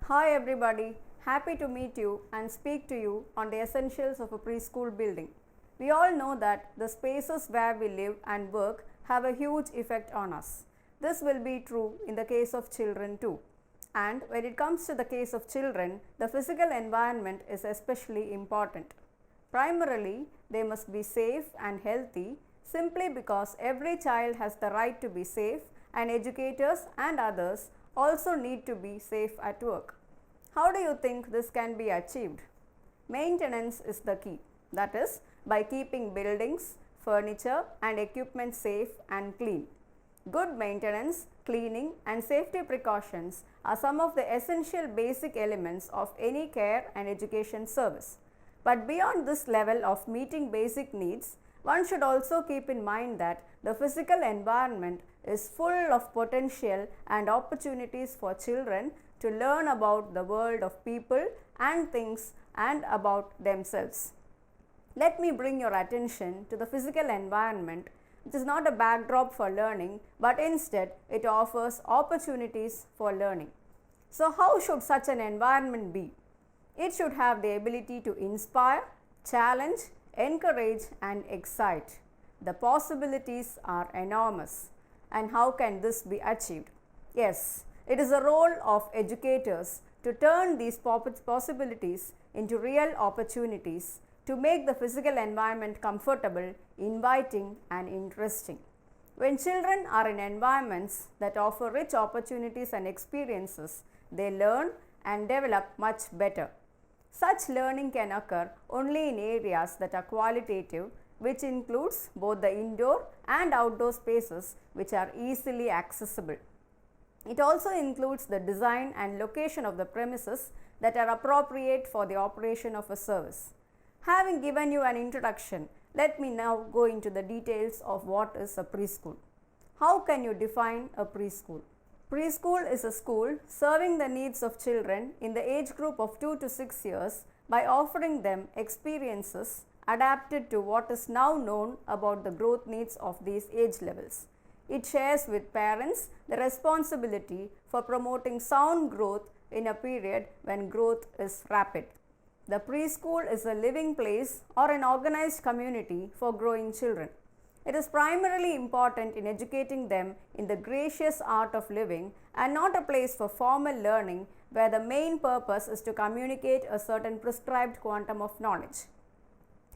Hi everybody, happy to meet you and speak to you on the essentials of a preschool building. We all know that the spaces where we live and work have a huge effect on us. This will be true in the case of children too. And when it comes to the case of children, the physical environment is especially important. Primarily, they must be safe and healthy simply because every child has the right to be safe and educators and others also need to be safe at work. How do you think this can be achieved? Maintenance is the key. That is, by keeping buildings, furniture and equipment safe and clean. Good maintenance, cleaning and safety precautions are some of the essential basic elements of any care and education service. But beyond this level of meeting basic needs, one should also keep in mind that the physical environment is full of potential and opportunities for children to learn about the world of people and things and about themselves. Let me bring your attention to the physical environment, which is not a backdrop for learning, but instead it offers opportunities for learning. So how should such an environment be? It should have the ability to inspire, challenge, encourage and excite. The possibilities are enormous. And how can this be achieved? Yes, it is the role of educators to turn these possibilities into real opportunities to make the physical environment comfortable, inviting and interesting. When children are in environments that offer rich opportunities and experiences, they learn and develop much better. Such learning can occur only in areas that are qualitative, which includes both the indoor and outdoor spaces which are easily accessible. It also includes the design and location of the premises that are appropriate for the operation of a service. Having given you an introduction, let me now go into the details of what is a preschool. How can you define a preschool? Preschool is a school serving the needs of children in the age group of 2 to 6 years by offering them experiences adapted to what is now known about the growth needs of these age levels. It shares with parents the responsibility for promoting sound growth in a period when growth is rapid. The preschool is a living place or an organized community for growing children. It is primarily important in educating them in the gracious art of living and not a place for formal learning where the main purpose is to communicate a certain prescribed quantum of knowledge.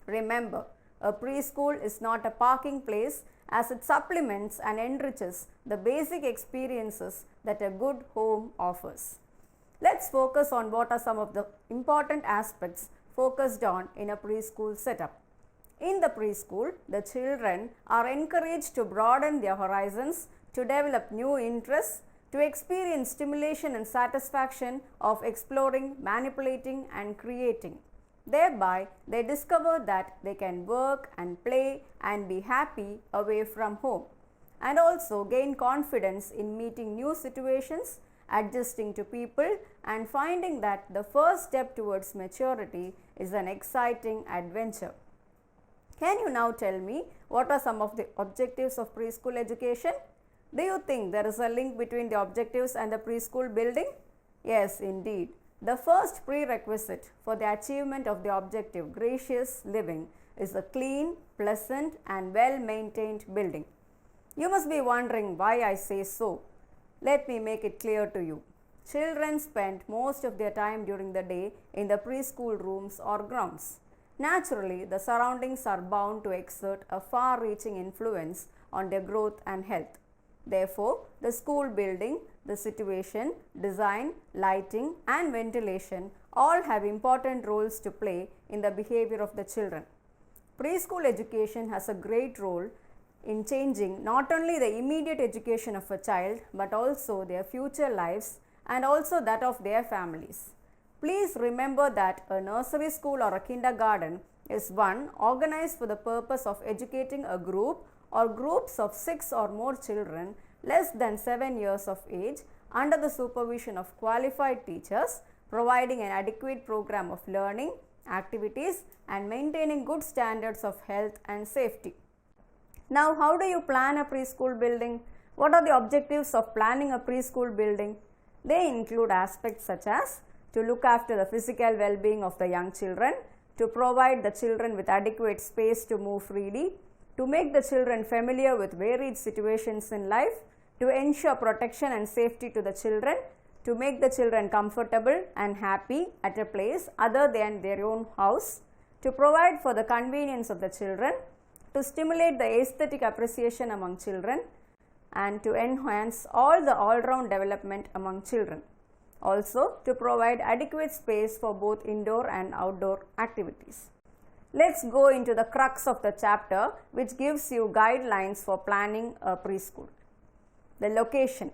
Remember, a preschool is not a parking place as it supplements and enriches the basic experiences that a good home offers. Let's focus on what are some of the important aspects focused on in a preschool setup. In the preschool, the children are encouraged to broaden their horizons, to develop new interests, to experience stimulation and satisfaction of exploring, manipulating and creating. Thereby, they discover that they can work and play and be happy away from home, and also gain confidence in meeting new situations, adjusting to people and finding that the first step towards maturity is an exciting adventure. Can you now tell me what are some of the objectives of preschool education? Do you think there is a link between the objectives and the preschool building? Yes, indeed. The first prerequisite for the achievement of the objective gracious living is a clean, pleasant and well-maintained building. You must be wondering why I say so. Let me make it clear to you. Children spend most of their time during the day in the preschool rooms or grounds. Naturally, the surroundings are bound to exert a far-reaching influence on their growth and health. Therefore, the school building, the situation, design, lighting and ventilation all have important roles to play in the behavior of the children. Preschool education has a great role in changing not only the immediate education of a child but also their future lives and also that of their families. Please remember that a nursery school or a kindergarten is one organized for the purpose of educating a group or groups of 6 or more children less than 7 years of age under the supervision of qualified teachers, providing an adequate program of learning, activities and maintaining good standards of health and safety. Now, how do you plan a preschool building? What are the objectives of planning a preschool building? They include aspects such as to look after the physical well-being of the young children, to provide the children with adequate space to move freely, to make the children familiar with varied situations in life, to ensure protection and safety to the children, to make the children comfortable and happy at a place other than their own house, to provide for the convenience of the children, to stimulate the aesthetic appreciation among children, and to enhance all the all-round development among children. Also, to provide adequate space for both indoor and outdoor activities. Let's go into the crux of the chapter, which gives you guidelines for planning a preschool. The location.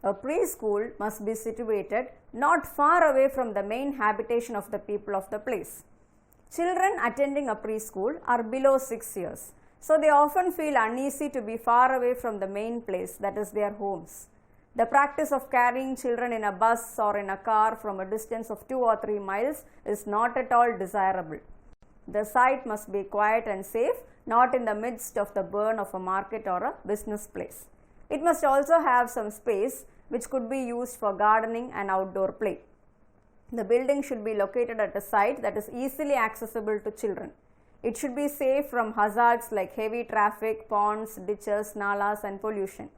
A preschool must be situated not far away from the main habitation of the people of the place. Children attending a preschool are below 6 years, so they often feel uneasy to be far away from the main place, that is their homes. The practice of carrying children in a bus or in a car from a distance of 2 or 3 miles is not at all desirable. The site must be quiet and safe, not in the midst of the burn of a market or a business place. It must also have some space which could be used for gardening and outdoor play. The building should be located at a site that is easily accessible to children. It should be safe from hazards like heavy traffic, ponds, ditches, nalas and pollution.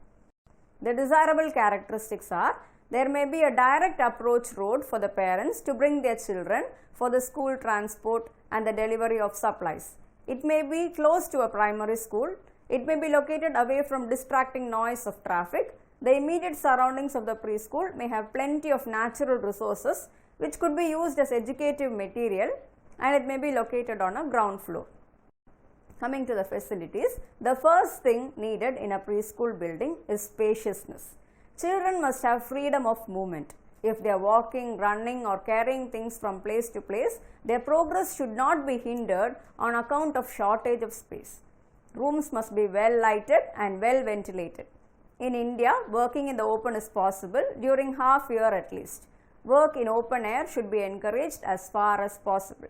The desirable characteristics are: there may be a direct approach road for the parents to bring their children for the school transport and the delivery of supplies. It may be close to a primary school. It may be located away from distracting noise of traffic. The immediate surroundings of the preschool may have plenty of natural resources which could be used as educative material, and it may be located on a ground floor. Coming to the facilities, the first thing needed in a preschool building is spaciousness. Children must have freedom of movement. If they are walking, running or carrying things from place to place, their progress should not be hindered on account of shortage of space. Rooms must be well lighted and well ventilated. In India, working in the open is possible during half year at least. Work in open air should be encouraged as far as possible.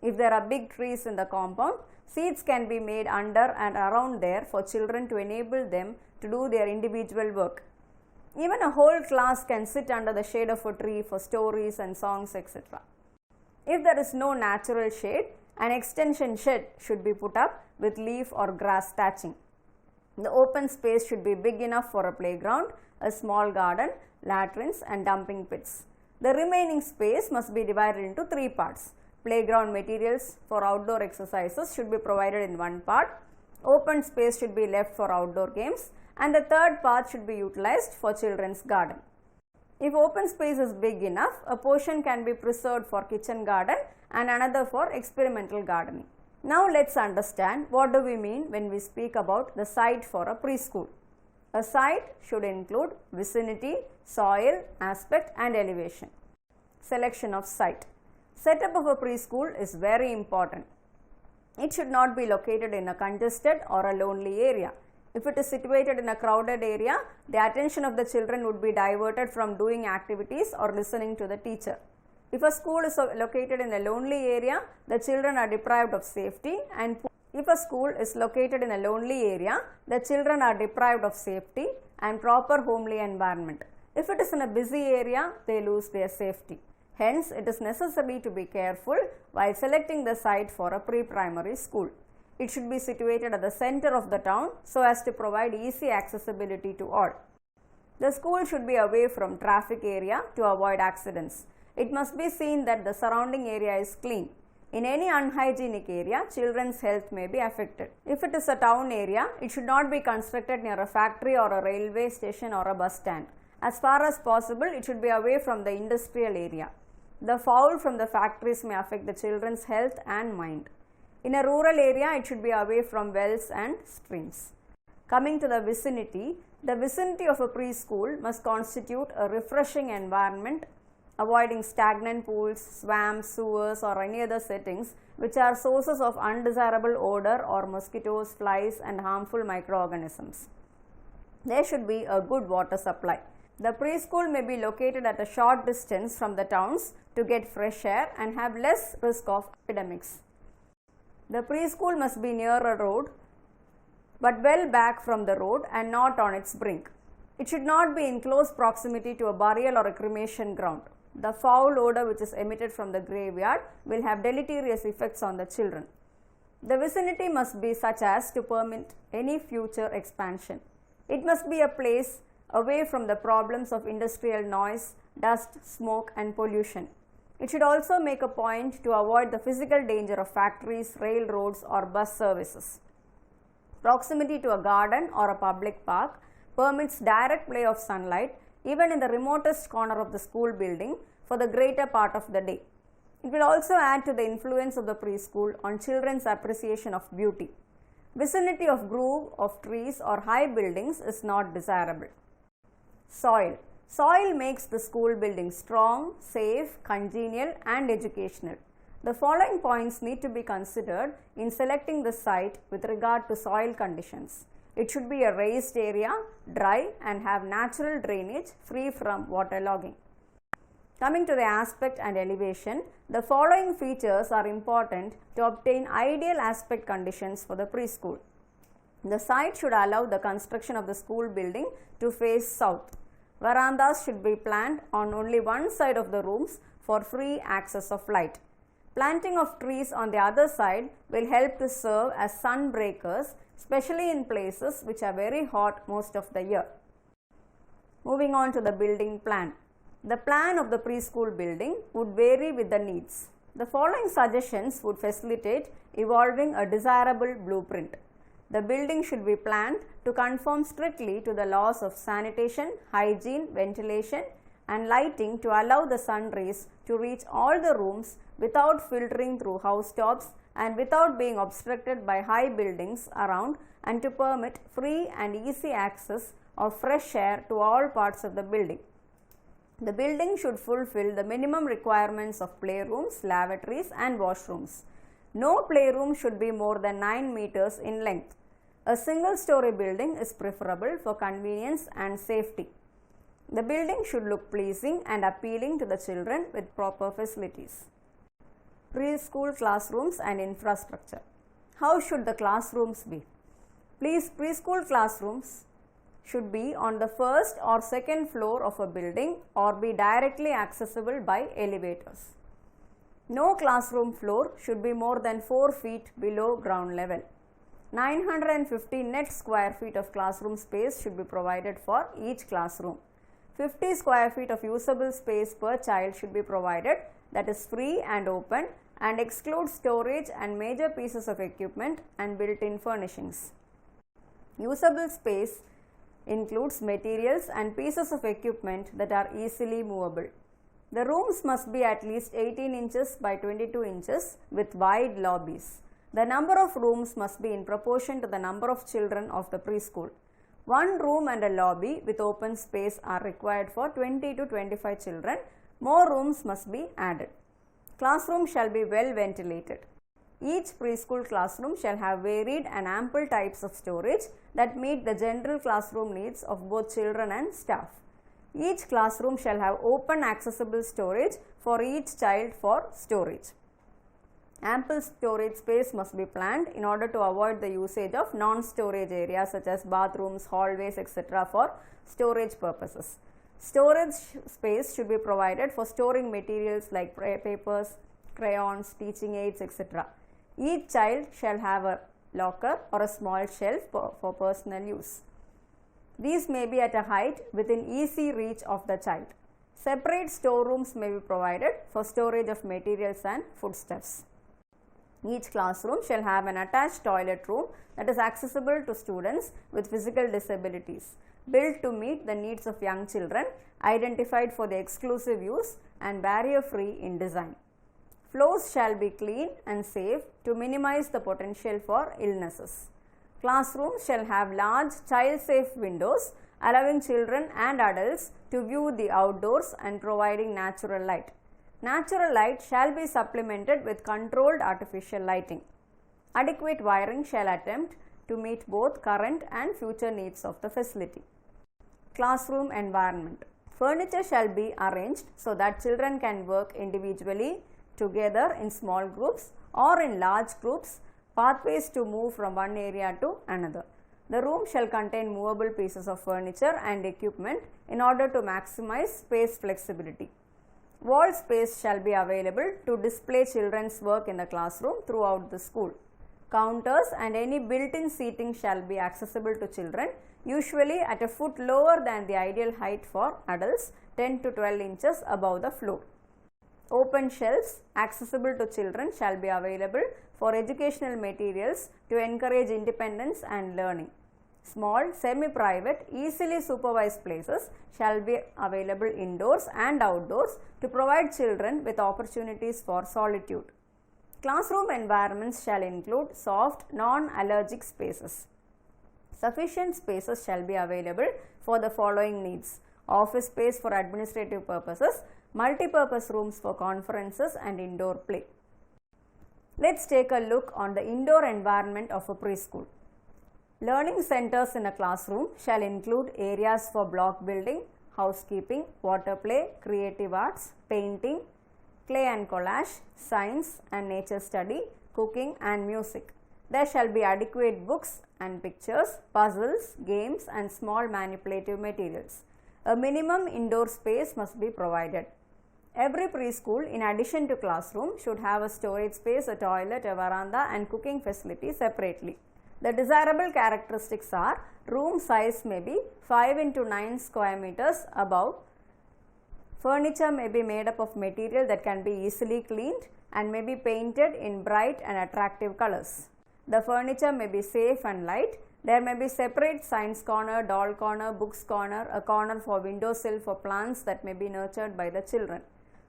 If there are big trees in the compound, seats can be made under and around there for children to enable them to do their individual work. Even a whole class can sit under the shade of a tree for stories and songs, etc. If there is no natural shade, an extension shed should be put up with leaf or grass thatching. The open space should be big enough for a playground, a small garden, latrines and dumping pits. The remaining space must be divided into 3 parts. Playground materials for outdoor exercises should be provided in one part. Open space should be left for outdoor games, and the third part should be utilized for children's garden. If open space is big enough, a portion can be preserved for kitchen garden and another for experimental gardening. Now let's understand what do we mean when we speak about the site for a preschool. A site should include vicinity, soil, aspect and elevation. Selection of site. Setup of a preschool is very important. It should not be located in a congested or a lonely area. If it is situated in a crowded area, the attention of the children would be diverted from doing activities or listening to the teacher. If a school is located in a lonely area, the children are deprived of safety, and if a school is located in a lonely area, the children are deprived of safety and proper homely environment. If it is in a busy area, they lose their safety. Hence, it is necessary to be careful while selecting the site for a pre-primary school. It should be situated at the center of the town so as to provide easy accessibility to all. The school should be away from traffic area to avoid accidents. It must be seen that the surrounding area is clean. In any unhygienic area, children's health may be affected. If it is a town area, it should not be constructed near a factory or a railway station or a bus stand. As far as possible, it should be away from the industrial area. The foul from the factories may affect the children's health and mind. In a rural area, it should be away from wells and streams. Coming to the vicinity of a preschool must constitute a refreshing environment, avoiding stagnant pools, swamps, sewers or any other settings which are sources of undesirable odor or mosquitoes, flies and harmful microorganisms. There should be a good water supply. The preschool may be located at a short distance from the towns to get fresh air and have less risk of epidemics. The preschool must be near a road but well back from the road and not on its brink. It should not be in close proximity to a burial or a cremation ground. The foul odor which is emitted from the graveyard will have deleterious effects on the children. The vicinity must be such as to permit any future expansion. It must be a place away from the problems of industrial noise, dust, smoke and pollution. It should also make a point to avoid the physical danger of factories, railroads or bus services. Proximity to a garden or a public park permits direct play of sunlight even in the remotest corner of the school building for the greater part of the day. It will also add to the influence of the preschool on children's appreciation of beauty. Vicinity of grove of trees or high buildings is not desirable. Soil. Soil makes the school building strong, safe, congenial and educational. The following points need to be considered in selecting the site with regard to soil conditions. It should be a raised area, dry and have natural drainage free from waterlogging. Coming to the aspect and elevation, the following features are important to obtain ideal aspect conditions for the preschool. The site should allow the construction of the school building to face south. Verandas should be planned on only one side of the rooms for free access of light. Planting of trees on the other side will help to serve as sun breakers, especially in places which are very hot most of the year. Moving on to the building plan. The plan of the preschool building would vary with the needs. The following suggestions would facilitate evolving a desirable blueprint. The building should be planned to conform strictly to the laws of sanitation, hygiene, ventilation and lighting to allow the sun rays to reach all the rooms without filtering through housetops and without being obstructed by high buildings around, and to permit free and easy access of fresh air to all parts of the building. The building should fulfill the minimum requirements of playrooms, lavatories and washrooms. No playroom should be more than 9 meters in length. A single-story building is preferable for convenience and safety. The building should look pleasing and appealing to the children with proper facilities. Preschool classrooms and infrastructure. How should the classrooms be? Preschool classrooms should be on the first or second floor of a building or be directly accessible by elevators. No classroom floor should be more than 4 feet below ground level. 950 net square feet of classroom space should be provided for each classroom. 50 square feet of usable space per child should be provided, that is free and open, and excludes storage and major pieces of equipment and built-in furnishings. Usable space includes materials and pieces of equipment that are easily movable. The rooms must be at least 18 inches by 22 inches with wide lobbies. The number of rooms must be in proportion to the number of children of the preschool. One room and a lobby with open space are required for 20 to 25 children. More rooms must be added. Classroom shall be well ventilated. Each preschool classroom shall have varied and ample types of storage that meet the general classroom needs of both children and staff. Each classroom shall have open accessible storage for each child for storage. Ample storage space must be planned in order to avoid the usage of non-storage areas such as bathrooms, hallways, etc. for storage purposes. Storage space should be provided for storing materials like papers, crayons, teaching aids, etc. Each child shall have a locker or a small shelf for personal use. These may be at a height within easy reach of the child. Separate storerooms may be provided for storage of materials and foodstuffs. Each classroom shall have an attached toilet room that is accessible to students with physical disabilities, built to meet the needs of young children, identified for the exclusive use and barrier-free in design. Floors shall be clean and safe to minimize the potential for illnesses. Classrooms shall have large child-safe windows, allowing children and adults to view the outdoors and providing natural light. Natural light shall be supplemented with controlled artificial lighting. Adequate wiring shall attempt to meet both current and future needs of the facility. Classroom environment. Furniture shall be arranged so that children can work individually, together in small groups or in large groups, pathways to move from one area to another. The room shall contain movable pieces of furniture and equipment in order to maximize space flexibility. Wall space shall be available to display children's work in the classroom throughout the school. Counters and any built-in seating shall be accessible to children, usually at a foot lower than the ideal height for adults, 10 to 12 inches above the floor. Open shelves accessible to children shall be available for educational materials to encourage independence and learning. Small, semi-private, easily supervised places shall be available indoors and outdoors to provide children with opportunities for solitude. Classroom environments shall include soft, non-allergic spaces. Sufficient spaces shall be available for the following needs: office space for administrative purposes, multi-purpose rooms for conferences and indoor play. Let's take a look on the indoor environment of a preschool. Learning centers in a classroom shall include areas for block building, housekeeping, water play, creative arts, painting, clay and collage, science and nature study, cooking and music. There shall be adequate books and pictures, puzzles, games and small manipulative materials. A minimum indoor space must be provided. Every preschool, in addition to classroom, should have a storage space, a toilet, a veranda and cooking facility separately. The desirable characteristics are: room size may be 5 into 9 square meters above. Furniture may be made up of material that can be easily cleaned and may be painted in bright and attractive colors. The furniture may be safe and light. There may be separate science corner, doll corner, books corner, a corner for window sill for plants that may be nurtured by the children.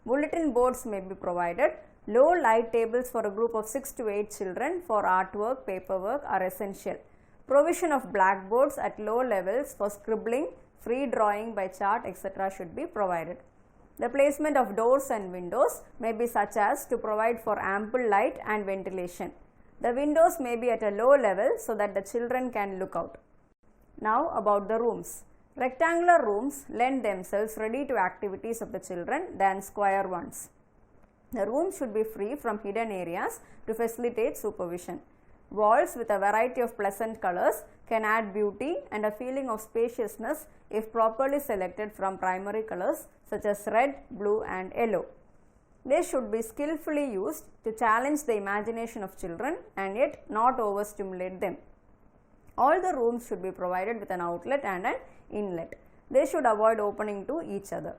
Bulletin boards may be provided. Low light tables for a group of 6 to 8 children for artwork, paperwork are essential. Provision of blackboards at low levels for scribbling, free drawing by chart, etc. should be provided. The placement of doors and windows may be such as to provide for ample light and ventilation. The windows may be at a low level so that the children can look out. Now about the rooms. Rectangular rooms lend themselves ready to activities of the children than square ones. The room should be free from hidden areas to facilitate supervision. Walls with a variety of pleasant colors can add beauty and a feeling of spaciousness if properly selected from primary colors such as red, blue and yellow. They should be skillfully used to challenge the imagination of children and yet not overstimulate them. All the rooms should be provided with an outlet and an inlet. They should avoid opening to each other.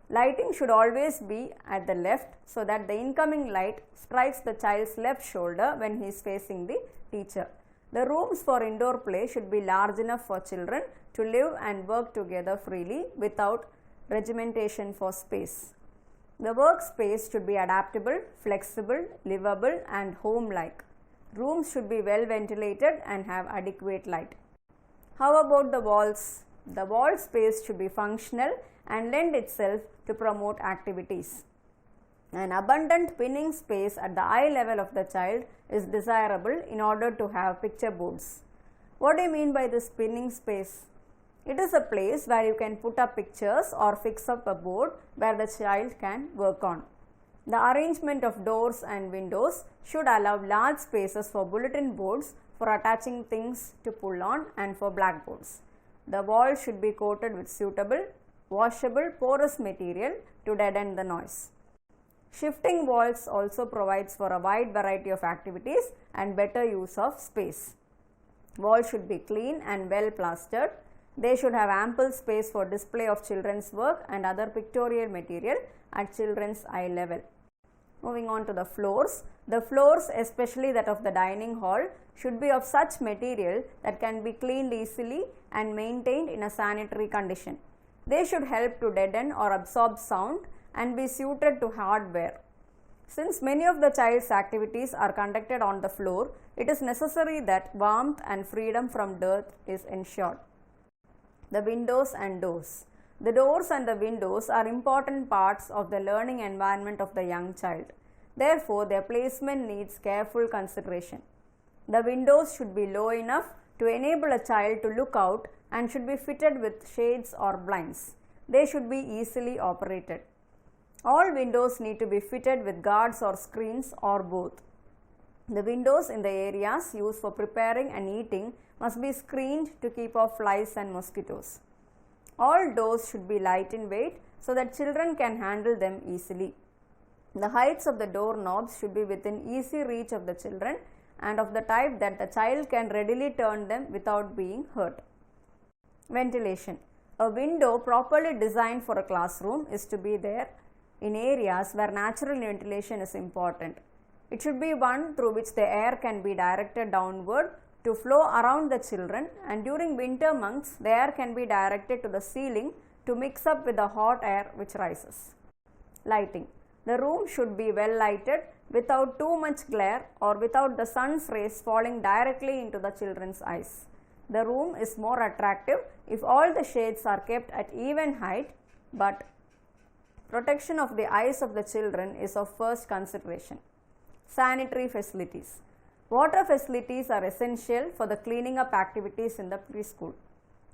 Lighting should always be at the left so that the incoming light strikes the child's left shoulder when he is facing the teacher. The rooms for indoor play should be large enough for children to live and work together freely without regimentation for space. The workspace should be adaptable, flexible, livable and home-like. Rooms should be well ventilated and have adequate light. How about the walls? The wall space should be functional and lend itself to promote activities. An abundant pinning space at the eye level of the child is desirable in order to have picture boards. What do you mean by this pinning space? It is a place where you can put up pictures or fix up a board where the child can work on. The arrangement of doors and windows should allow large spaces for bulletin boards for attaching things to pull on and for blackboards. The wall should be coated with suitable, washable, porous material to deaden the noise. Shifting walls also provides for a wide variety of activities and better use of space. Walls should be clean and well plastered. They should have ample space for display of children's work and other pictorial material at children's eye level. Moving on to the floors. The floors, especially that of the dining hall, should be of such material that can be cleaned easily and maintained in a sanitary condition. They should help to deaden or absorb sound and be suited to hardware. Since many of the child's activities are conducted on the floor, it is necessary that warmth and freedom from dirt is ensured. The windows and doors. The doors and the windows are important parts of the learning environment of the young child. Therefore, their placement needs careful consideration. The windows should be low enough to enable a child to look out and should be fitted with shades or blinds. They should be easily operated. All windows need to be fitted with guards or screens or both. The windows in the areas used for preparing and eating must be screened to keep off flies and mosquitoes. All doors should be light in weight so that children can handle them easily. The heights of the door knobs should be within easy reach of the children and of the type that the child can readily turn them without being hurt. Ventilation. A window properly designed for a classroom is to be there in areas where natural ventilation is important. It should be one through which the air can be directed downward to flow around the children, and during winter months the air can be directed to the ceiling to mix up with the hot air which rises. Lighting. The room should be well lighted without too much glare or without the sun's rays falling directly into the children's eyes. The room is more attractive if all the shades are kept at even height, but protection of the eyes of the children is of first consideration. Sanitary facilities. Water facilities are essential for the cleaning up activities in the preschool.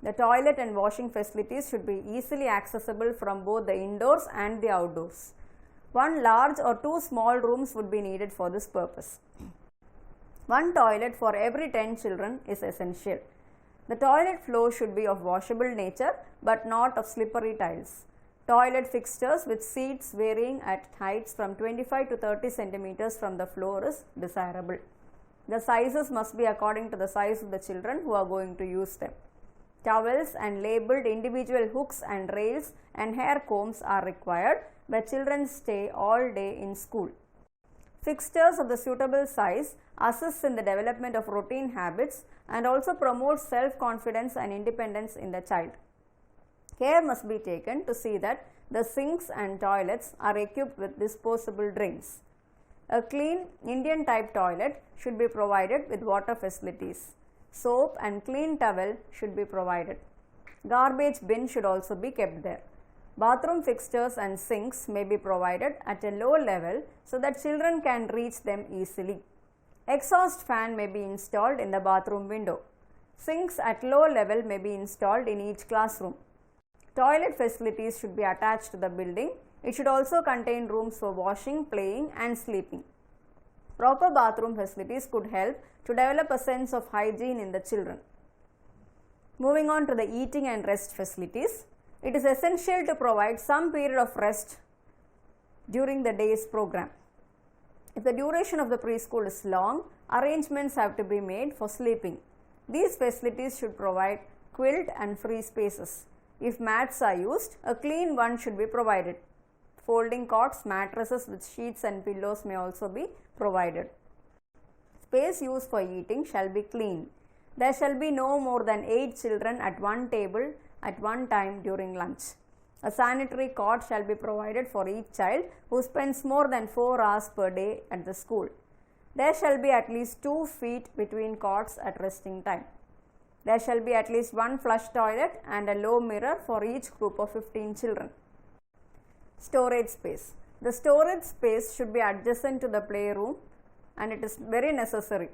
The toilet and washing facilities should be easily accessible from both the indoors and the outdoors. One large or two small rooms would be needed for this purpose. One toilet for every 10 children is essential. The toilet floor should be of washable nature but not of slippery tiles. Toilet fixtures with seats varying at heights from 25 to 30 centimeters from the floor is desirable. The sizes must be according to the size of the children who are going to use them. Towels and labeled individual hooks and rails and hair combs are required where children stay all day in school. Fixtures of the suitable size assist in the development of routine habits and also promote self-confidence and independence in the child. Care must be taken to see that the sinks and toilets are equipped with disposable drains. A clean Indian type toilet should be provided with water facilities. Soap and clean towel should be provided. Garbage bin should also be kept there. Bathroom fixtures and sinks may be provided at a low level so that children can reach them easily. Exhaust fan may be installed in the bathroom window. Sinks at low level may be installed in each classroom. Toilet facilities should be attached to the building. It should also contain rooms for washing, playing and sleeping. Proper bathroom facilities could help to develop a sense of hygiene in the children. Moving on to the eating and rest facilities. It is essential to provide some period of rest during the day's program. If the duration of the preschool is long, arrangements have to be made for sleeping. These facilities should provide quilt and free spaces. If mats are used, a clean one should be provided. Folding cots, mattresses with sheets and pillows may also be provided. Space used for eating shall be clean. There shall be no more than 8 children at one table at one time during lunch. A sanitary cot shall be provided for each child who spends more than 4 hours per day at the school. There shall be at least 2 feet between cots at resting time. There shall be at least one flush toilet and a low mirror for each group of 15 children. Storage space. The storage space should be adjacent to the playroom and it is very necessary.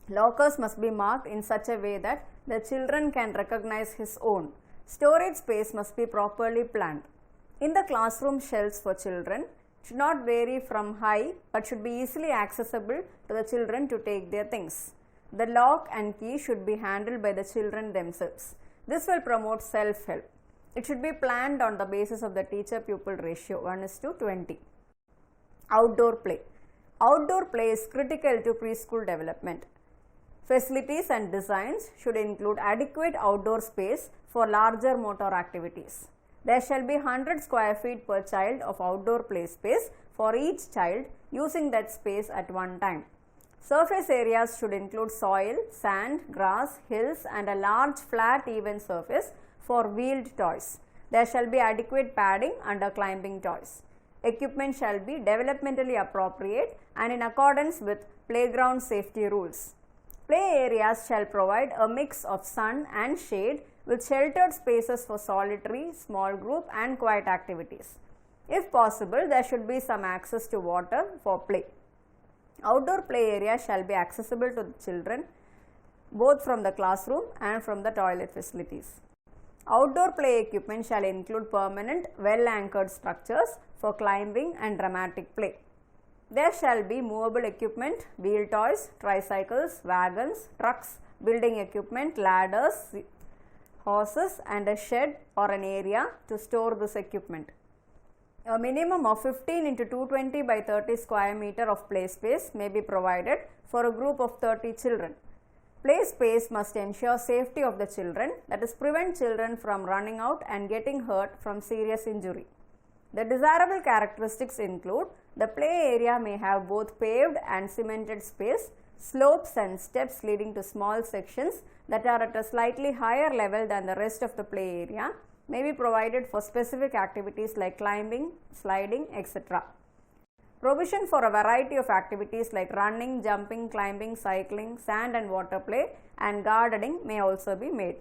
Lockers must be marked in such a way that the children can recognize his own. Storage space must be properly planned. In the classroom, shelves for children should not vary from high but should be easily accessible to the children to take their things. The lock and key should be handled by the children themselves. This will promote self-help. It should be planned on the basis of the teacher-pupil ratio 1:20. Outdoor play. Outdoor play is critical to preschool development. Facilities and designs should include adequate outdoor space for larger motor activities. There shall be 100 square feet per child of outdoor play space for each child using that space at one time. Surface areas should include soil, sand, grass, hills and a large flat even surface for wheeled toys. There shall be adequate padding under climbing toys. Equipment shall be developmentally appropriate and in accordance with playground safety rules. Play areas shall provide a mix of sun and shade with sheltered spaces for solitary, small group and quiet activities. If possible, there should be some access to water for play. Outdoor play area shall be accessible to the children both from the classroom and from the toilet facilities. Outdoor play equipment shall include permanent, well-anchored structures for climbing and dramatic play. There shall be movable equipment, wheel toys, tricycles, wagons, trucks, building equipment, ladders, horses and a shed or an area to store this equipment. A minimum of 15 into 220 by 30 square meter of play space may be provided for a group of 30 children. Play space must ensure safety of the children, that is, prevent children from running out and getting hurt from serious injury. The desirable characteristics include the play area may have both paved and cemented space, slopes and steps leading to small sections that are at a slightly higher level than the rest of the play area may be provided for specific activities like climbing, sliding, etc. Provision for a variety of activities like running, jumping, climbing, cycling, sand and water play and gardening may also be made.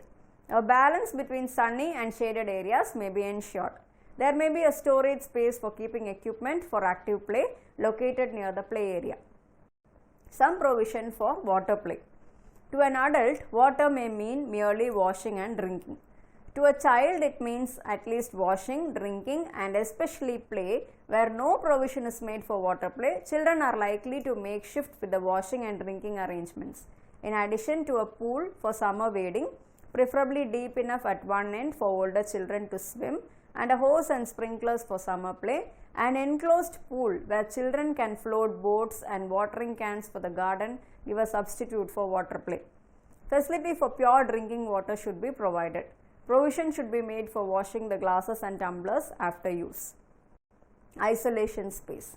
A balance between sunny and shaded areas may be ensured. There may be a storage space for keeping equipment for active play located near the play area. Some provision for water play. To an adult, water may mean merely washing and drinking. To a child, it means at least washing, drinking and especially play. Where no provision is made for water play, children are likely to make shift with the washing and drinking arrangements. In addition to a pool for summer wading, preferably deep enough at one end for older children to swim, and a hose and sprinklers for summer play, an enclosed pool where children can float boats and watering cans for the garden give a substitute for water play. Facility for pure drinking water should be provided. Provision should be made for washing the glasses and tumblers after use. Isolation space.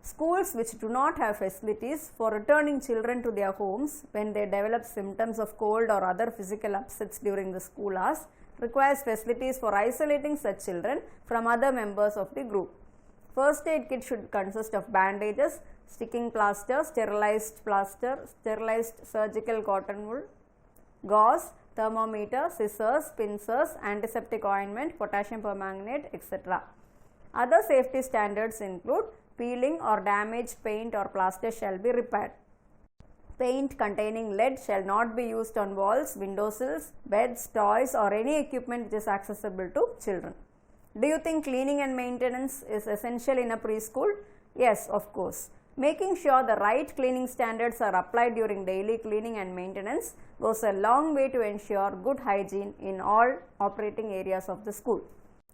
Schools which do not have facilities for returning children to their homes when they develop symptoms of cold or other physical upsets during the school hours requires facilities for isolating such children from other members of the group. First aid kit should consist of bandages, sticking plaster, sterilized surgical cotton wool, gauze, thermometer, scissors, pincers, antiseptic ointment, potassium permanganate, etc. Other safety standards include peeling or damaged paint or plaster shall be repaired. Paint containing lead shall not be used on walls, windowsills, beds, toys or any equipment which is accessible to children. Do you think cleaning and maintenance is essential in a preschool? Yes, of course. Making sure the right cleaning standards are applied during daily cleaning and maintenance goes a long way to ensure good hygiene in all operating areas of the school.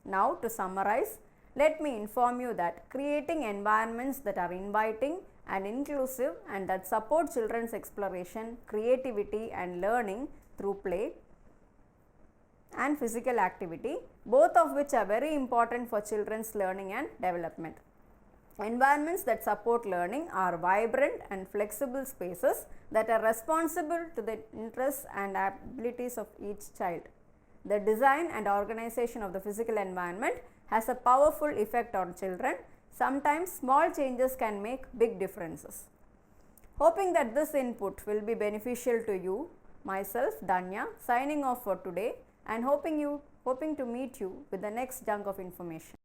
Now, to summarize, let me inform you that creating environments that are inviting and inclusive and that support children's exploration, creativity and learning through play and physical activity, both of which are very important for children's learning and development. Environments that support learning are vibrant and flexible spaces that are responsive to the interests and abilities of each child. The design and organization of the physical environment has a powerful effect on children. Sometimes small changes can make big differences. Hoping that this input will be beneficial to you, myself Danya signing off for today and hoping to meet you with the next chunk of information.